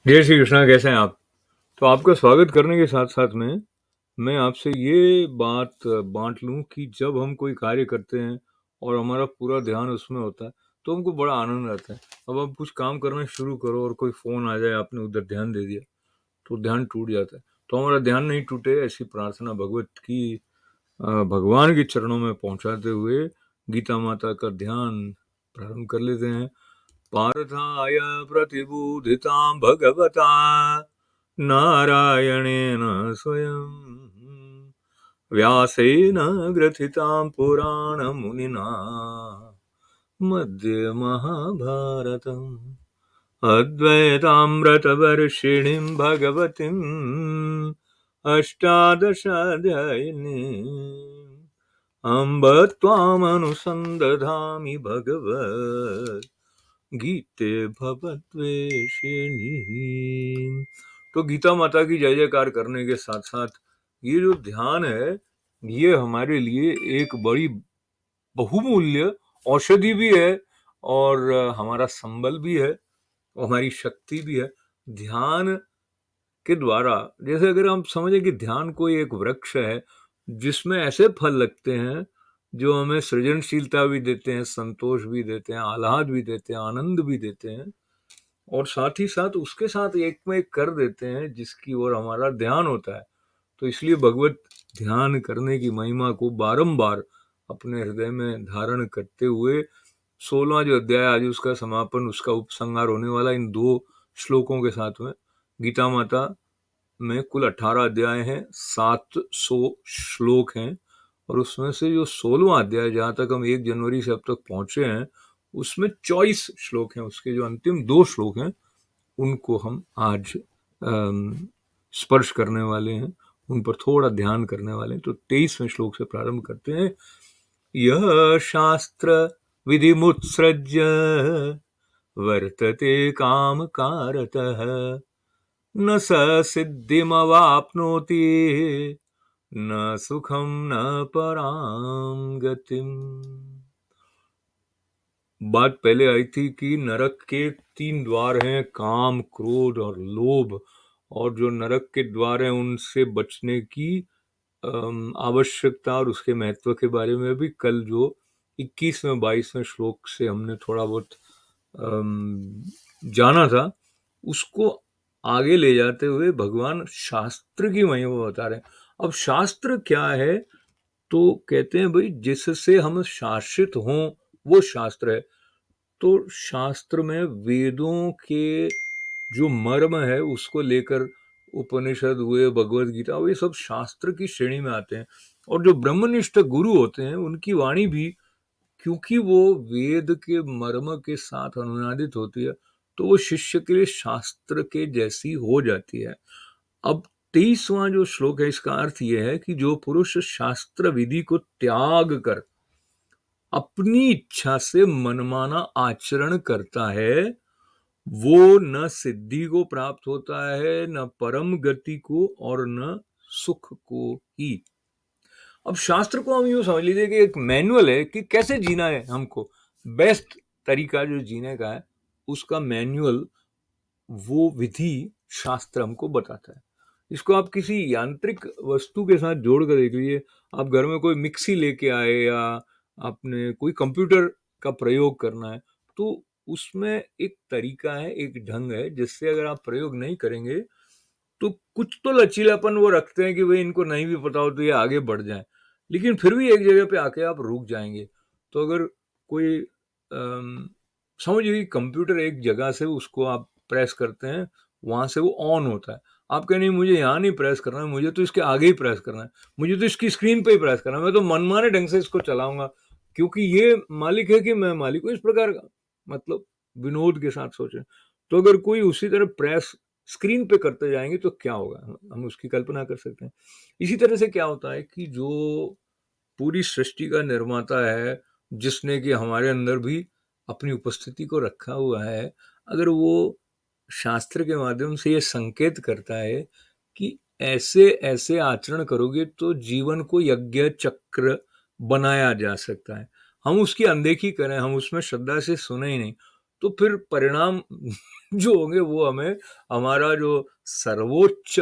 जय श्री कृष्णा, कैसे हैं आप? तो आपका स्वागत करने के साथ-साथ में मैं आपसे ये बात बाँट लूँ कि जब हम कोई कार्य करते हैं और हमारा पूरा ध्यान उसमें होता है, तो हमको बड़ा आनंद आता है। अब आप कुछ काम करना शुरू करो और कोई फ़ोन आ जाए, आपने उधर ध्यान दे दिया, तो ध्यान टूट जाता है। तो हमारा ध्यान नहीं टूटे, ऐसी प्रार्थना भगवान के चरणों में पहुँचाते हुए गीता माता का ध्यान प्रारंभ कर लेते हैं। पार्थाय प्रतिबोधितां भगवता नारायणेन स्वयं व्यासेन ग्रथितां पुराणमुनिना मध्ये महाभारतम् अद्वैतामृतवर्षिणीं भगवतीम् अष्टादशाध्यायिनीम् अम्ब त्वामनुसन्दधामि भगवत् गीते भवद्वेषिणी। तो गीता माता की जय जयकार करने के साथ साथ ये जो ध्यान है, ये हमारे लिए एक बड़ी बहुमूल्य औषधि भी है और हमारा संबल भी है और हमारी शक्ति भी है। ध्यान के द्वारा, जैसे अगर हम समझें कि ध्यान कोई एक वृक्ष है जिसमें ऐसे फल लगते हैं जो हमें सृजनशीलता भी देते हैं, संतोष भी देते हैं, आह्लाद भी देते हैं, आनंद भी देते हैं और साथ ही साथ उसके साथ एक में एक कर देते हैं जिसकी ओर हमारा ध्यान होता है। तो इसलिए भगवत ध्यान करने की महिमा को बारंबार अपने हृदय में धारण करते हुए 16वां जो अध्याय आज उसका समापन, उसका उपसंहार होने वाला इन 2 श्लोकों के साथ में। गीता माता में कुल 18 अध्याय हैं, 700 श्लोक हैं और उसमें से जो 16वां अध्याय जहाँ तक हम 1 जनवरी से अब तक पहुंचे हैं, उसमें 24 श्लोक हैं। उसके जो अंतिम 2 श्लोक हैं उनको हम आज स्पर्श करने वाले हैं, उन पर थोड़ा ध्यान करने वाले हैं। तो 23वें श्लोक से प्रारंभ करते हैं। यह शास्त्र विधिमुत्सृज्य वर्तते काम कारतः न स सिद्धिमवाप्नोति न सुखम न पराम गतिम। बात पहले आई थी कि नरक के 3 द्वार हैं, काम, क्रोध और लोभ, और जो नरक के द्वार हैं उनसे बचने की आवश्यकता और उसके महत्व के बारे में भी कल जो 21वें 22वें श्लोक से हमने थोड़ा बहुत जाना था, उसको आगे ले जाते हुए भगवान शास्त्र की महिमा बता रहे हैं। अब शास्त्र क्या है? तो कहते हैं भाई जिससे हम शासित हों वो शास्त्र है। तो शास्त्र में वेदों के जो मर्म है उसको लेकर उपनिषद हुए, भगवत गीता, ये सब शास्त्र की श्रेणी में आते हैं। और जो ब्रह्मनिष्ठ गुरु होते हैं उनकी वाणी भी, क्योंकि वो वेद के मर्म के साथ अनुनादित होती है, तो वो शिष्य के लिए शास्त्र के जैसी हो जाती है। अब 23वां जो श्लोक है, इसका अर्थ यह है कि जो पुरुष शास्त्र विधि को त्याग कर अपनी इच्छा से मनमाना आचरण करता है, वो न सिद्धि को प्राप्त होता है, न परम गति को, और न सुख को ही। अब शास्त्र को हम यूं समझ लीजिए कि एक मैनुअल है कि कैसे जीना है हमको। बेस्ट तरीका जो जीने का है उसका मैनुअल, वो विधि शास्त्र हमको बताता है। इसको आप किसी यांत्रिक वस्तु के साथ जोड़ कर देख लीजिए। आप घर में कोई मिक्सी लेके आए या आपने कोई कंप्यूटर का प्रयोग करना है, तो उसमें एक तरीका है, एक ढंग है, जिससे अगर आप प्रयोग नहीं करेंगे तो कुछ तो लचीलापन वो रखते हैं कि भाई इनको नहीं भी पता हो तो ये आगे बढ़ जाए, लेकिन फिर भी एक जगह पे आके आप रुक जाएंगे। तो अगर कोई समझिए कंप्यूटर एक जगह से उसको आप प्रेस करते हैं, वहां से वो ऑन होता है। आप कहें नहीं मुझे यहाँ नहीं प्रेस करना है, मुझे तो इसके आगे ही प्रेस करना है, मुझे तो इसकी स्क्रीन पे ही प्रेस करना है, मैं तो मनमाने ढंग से इसको चलाऊंगा क्योंकि ये मालिक है कि मैं मालिक हूँ, इस प्रकार का मतलब विनोद के साथ सोचें। तो अगर कोई उसी तरह प्रेस स्क्रीन पे करते जाएंगे तो क्या होगा, हम उसकी कल्पना कर सकते हैं। इसी तरह से क्या होता है कि जो पूरी सृष्टि का निर्माता है, जिसने कि हमारे अंदर भी अपनी उपस्थिति को रखा हुआ है, अगर वो शास्त्र के माध्यम से ये संकेत करता है कि ऐसे ऐसे आचरण करोगे तो जीवन को यज्ञ चक्र बनाया जा सकता है, हम उसकी अनदेखी करें, हम उसमें श्रद्धा से सुने ही नहीं, तो फिर परिणाम जो होंगे वो हमें हमारा जो सर्वोच्च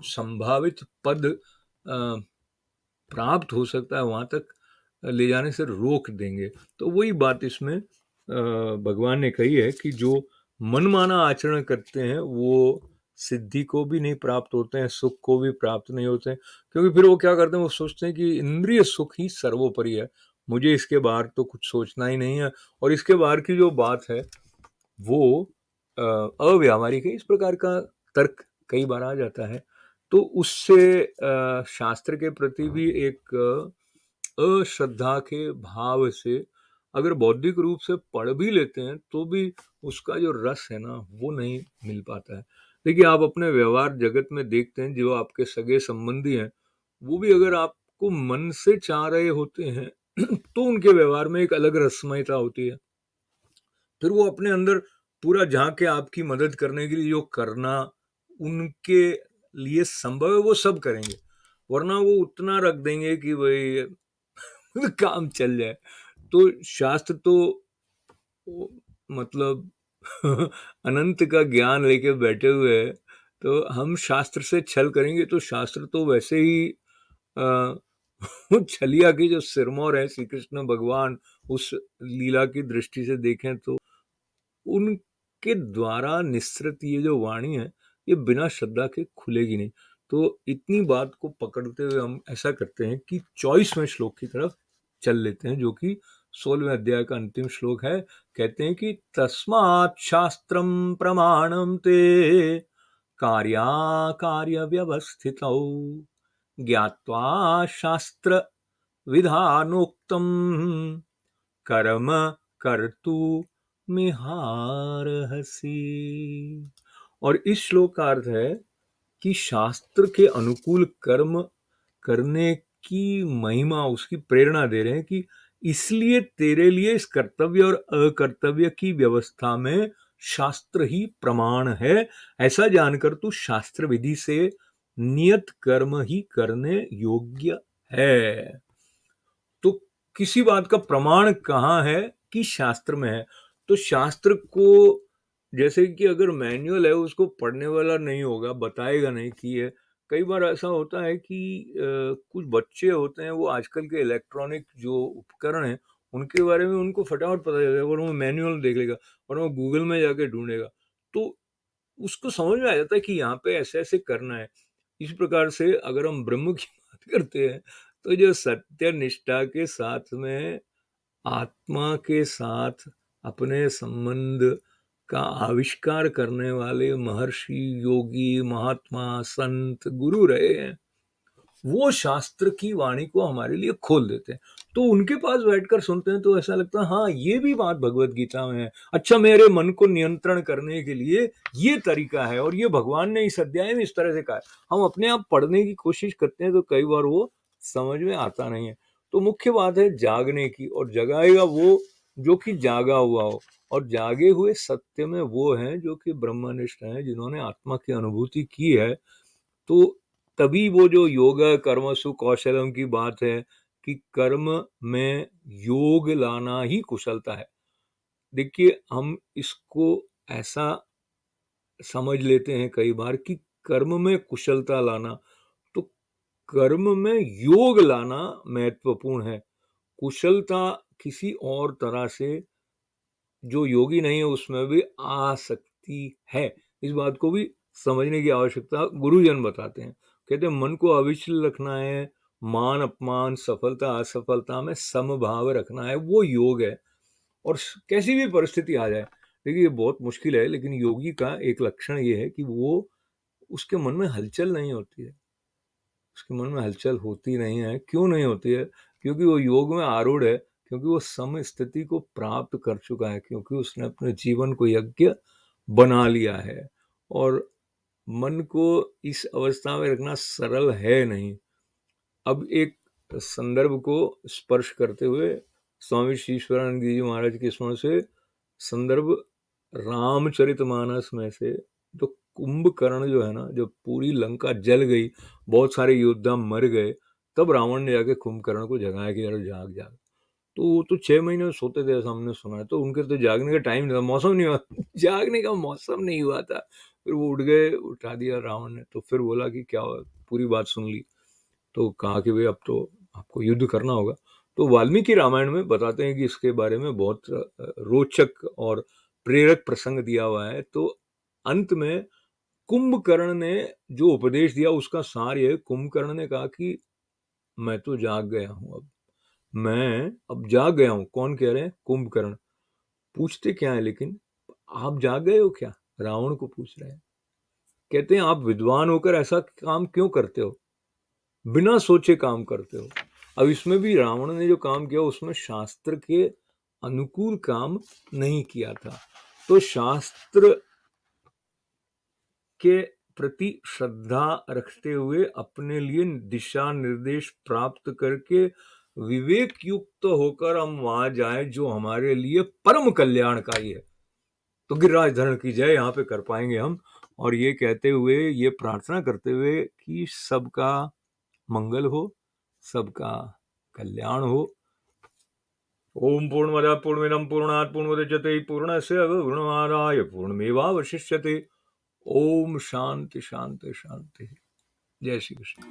संभावित पद प्राप्त हो सकता है वहां तक ले जाने से रोक देंगे। तो वही बात इसमें भगवान ने कही है कि जो मनमाना आचरण करते हैं वो सिद्धि को भी नहीं प्राप्त होते हैं, सुख को भी प्राप्त नहीं होते हैं, क्योंकि फिर वो क्या करते हैं, वो सोचते हैं कि इंद्रिय सुख ही सर्वोपरि है, मुझे इसके बाहर तो कुछ सोचना ही नहीं है। और इसके बाहर की जो बात है वो अव्यावहारिक है, इस प्रकार का तर्क कई बार आ जाता है। तो उससे शास्त्र के प्रति भी एक अश्रद्धा के भाव से अगर बौद्धिक रूप से पढ़ भी लेते हैं तो भी उसका जो रस है ना वो नहीं मिल पाता है। देखिए, आप अपने व्यवहार जगत में देखते हैं, जो आपके सगे संबंधी हैं वो भी अगर आपको मन से चाह रहे होते हैं तो उनके व्यवहार में एक अलग रसमयता होती है। फिर वो अपने अंदर पूरा झांक के आपकी मदद करने के लिए जो करना उनके लिए संभव है वो सब करेंगे, वरना वो उतना रख देंगे कि भाई काम चल जाए। तो शास्त्र तो मतलब अनंत का ज्ञान लेके बैठे हुए हैं, तो हम शास्त्र से छल करेंगे तो शास्त्र तो वैसे ही आ, छलिया की जो सिरमौर है श्री कृष्ण भगवान, उस लीला की दृष्टि से देखें तो उनके द्वारा निस्सृत ये जो वाणी है ये बिना श्रद्धा के खुलेगी नहीं। तो इतनी बात को पकड़ते हुए हम ऐसा करते हैं कि 24वें श्लोक की तरफ चल लेते हैं, जो कि 16वें अध्याय का अंतिम श्लोक है। कहते हैं कि तस्मात् शास्त्रम प्रमाणम ते कार्य व्यवस्थितौ ज्ञात्वा शास्त्र विधानोक्तम कर्म कर्तु मिहारहसि। और इस श्लोक का अर्थ है कि शास्त्र के अनुकूल कर्म करने की महिमा, उसकी प्रेरणा दे रहे हैं कि इसलिए तेरे लिए इस कर्तव्य और अकर्तव्य की व्यवस्था में शास्त्र ही प्रमाण है। ऐसा जानकर तू शास्त्र विधि से नियत कर्म ही करने योग्य है। तो किसी बात का प्रमाण कहाँ है कि शास्त्र में है। तो शास्त्र को जैसे कि अगर मैनुअल है उसको पढ़ने वाला नहीं होगा, बताएगा नहीं कि ये, कई बार ऐसा होता है कि कुछ बच्चे होते हैं वो आजकल के इलेक्ट्रॉनिक जो उपकरण हैं उनके बारे में उनको फटाफट पता चल जाएगा और वो मैनुअल देख लेगा और वो गूगल में जाके ढूंढेगा, तो उसको समझ में आ जाता है कि यहाँ पे ऐसे ऐसे करना है। इस प्रकार से अगर हम ब्रह्म की बात करते हैं तो जो सत्य निष्ठा के साथ में आत्मा के साथ अपने संबंध का आविष्कार करने वाले महर्षि, योगी, महात्मा, संत, गुरु रहे हैं, वो शास्त्र की वाणी को हमारे लिए खोल देते हैं। तो उनके पास बैठकर सुनते हैं तो ऐसा लगता है हाँ ये भी बात भगवत गीता में है, अच्छा मेरे मन को नियंत्रण करने के लिए ये तरीका है और ये भगवान ने इस अध्याय में इस तरह से कहा है। हम अपने आप पढ़ने की कोशिश करते हैं तो कई बार वो समझ में आता नहीं है। तो मुख्य बात है जागने की, और जगाएगा वो जो कि जागा हुआ हो, और जागे हुए सत्य में वो हैं जो कि ब्रह्मनिष्ठ हैं, जिन्होंने आत्मा की अनुभूति की है। तो तभी वो जो योग कर्मसु कौशलम की बात है कि कर्म में योग लाना ही कुशलता है। देखिए, हम इसको ऐसा समझ लेते हैं कई बार कि कर्म में कुशलता लाना, तो कर्म में योग लाना महत्वपूर्ण है। कुशलता किसी और तरह से जो योगी नहीं है उसमें भी आ सकती है। इस बात को भी समझने की आवश्यकता गुरुजन बताते हैं। कहते हैं मन को अविचल रखना है, मान अपमान सफलता असफलता में समभाव रखना है, वो योग है। और कैसी भी परिस्थिति आ जाए, देखिए ये बहुत मुश्किल है, लेकिन योगी का एक लक्षण ये है कि वो, उसके मन में हलचल नहीं होती है। उसके मन में हलचल होती नहीं है। क्यों नहीं होती है? क्योंकि वो योग में आरूढ़ है, क्योंकि वो सम स्थिति को प्राप्त कर चुका है, क्योंकि उसने अपने जीवन को यज्ञ बना लिया है। और मन को इस अवस्था में रखना सरल है नहीं। अब एक संदर्भ को स्पर्श करते हुए स्वामी श्री ईश्वरानंद जी महाराज के स्मरण से, संदर्भ रामचरितमानस में से, तो कुंभकर्ण जो है ना, जब पूरी लंका जल गई, बहुत सारे योद्धा मर गए, तब रावण ने जाके कुंभकर्ण को जगाया कि यार जाग जाग। तो वो तो 6 महीने सोते थे ऐसा हमने सुना है, तो उनके तो जागने का टाइम नहीं था, मौसम नहीं हुआ जागने का मौसम नहीं हुआ था। फिर वो उठ गए, उठा दिया रावण ने, तो फिर बोला कि क्या हुआ? पूरी बात सुन ली, तो कहा कि भाई अब तो आपको युद्ध करना होगा। तो वाल्मीकि रामायण में बताते हैं कि इसके बारे में बहुत रोचक और प्रेरक प्रसंग दिया हुआ है। तो अंत में कुंभकर्ण ने जो उपदेश दिया उसका सार ये है, कुंभकर्ण ने कहा कि मैं तो जाग गया हूं, अब मैं अब जाग गया हूं। कौन कह रहे हैं? कुंभकर्ण। पूछते क्या है लेकिन, आप जाग गए हो क्या? रावण को पूछ रहे हैं। कहते हैं आप विद्वान होकर ऐसा काम क्यों करते हो, बिना सोचे काम करते हो। अब इसमें भी रावण ने जो काम किया उसमें शास्त्र के अनुकूल काम नहीं किया था। तो शास्त्र के प्रति श्रद्धा रखते हुए अपने लिए दिशा निर्देश प्राप्त करके विवेक युक्त होकर हम वहां जाए जो हमारे लिए परम कल्याणकारी है। तो गिरिराज धरण की जय यहाँ पे कर पाएंगे हम। और ये कहते हुए, ये प्रार्थना करते हुए कि सबका मंगल हो, सबका कल्याण हो। ओम पूर्णमद पूर्णमिदं पूर्णात् पूर्णमुदच्यते पूर्णस्य पूर्णमादाय पूर्णमेवावशिष्यते। ओम शांति शांति शांति। जय श्री कृष्ण।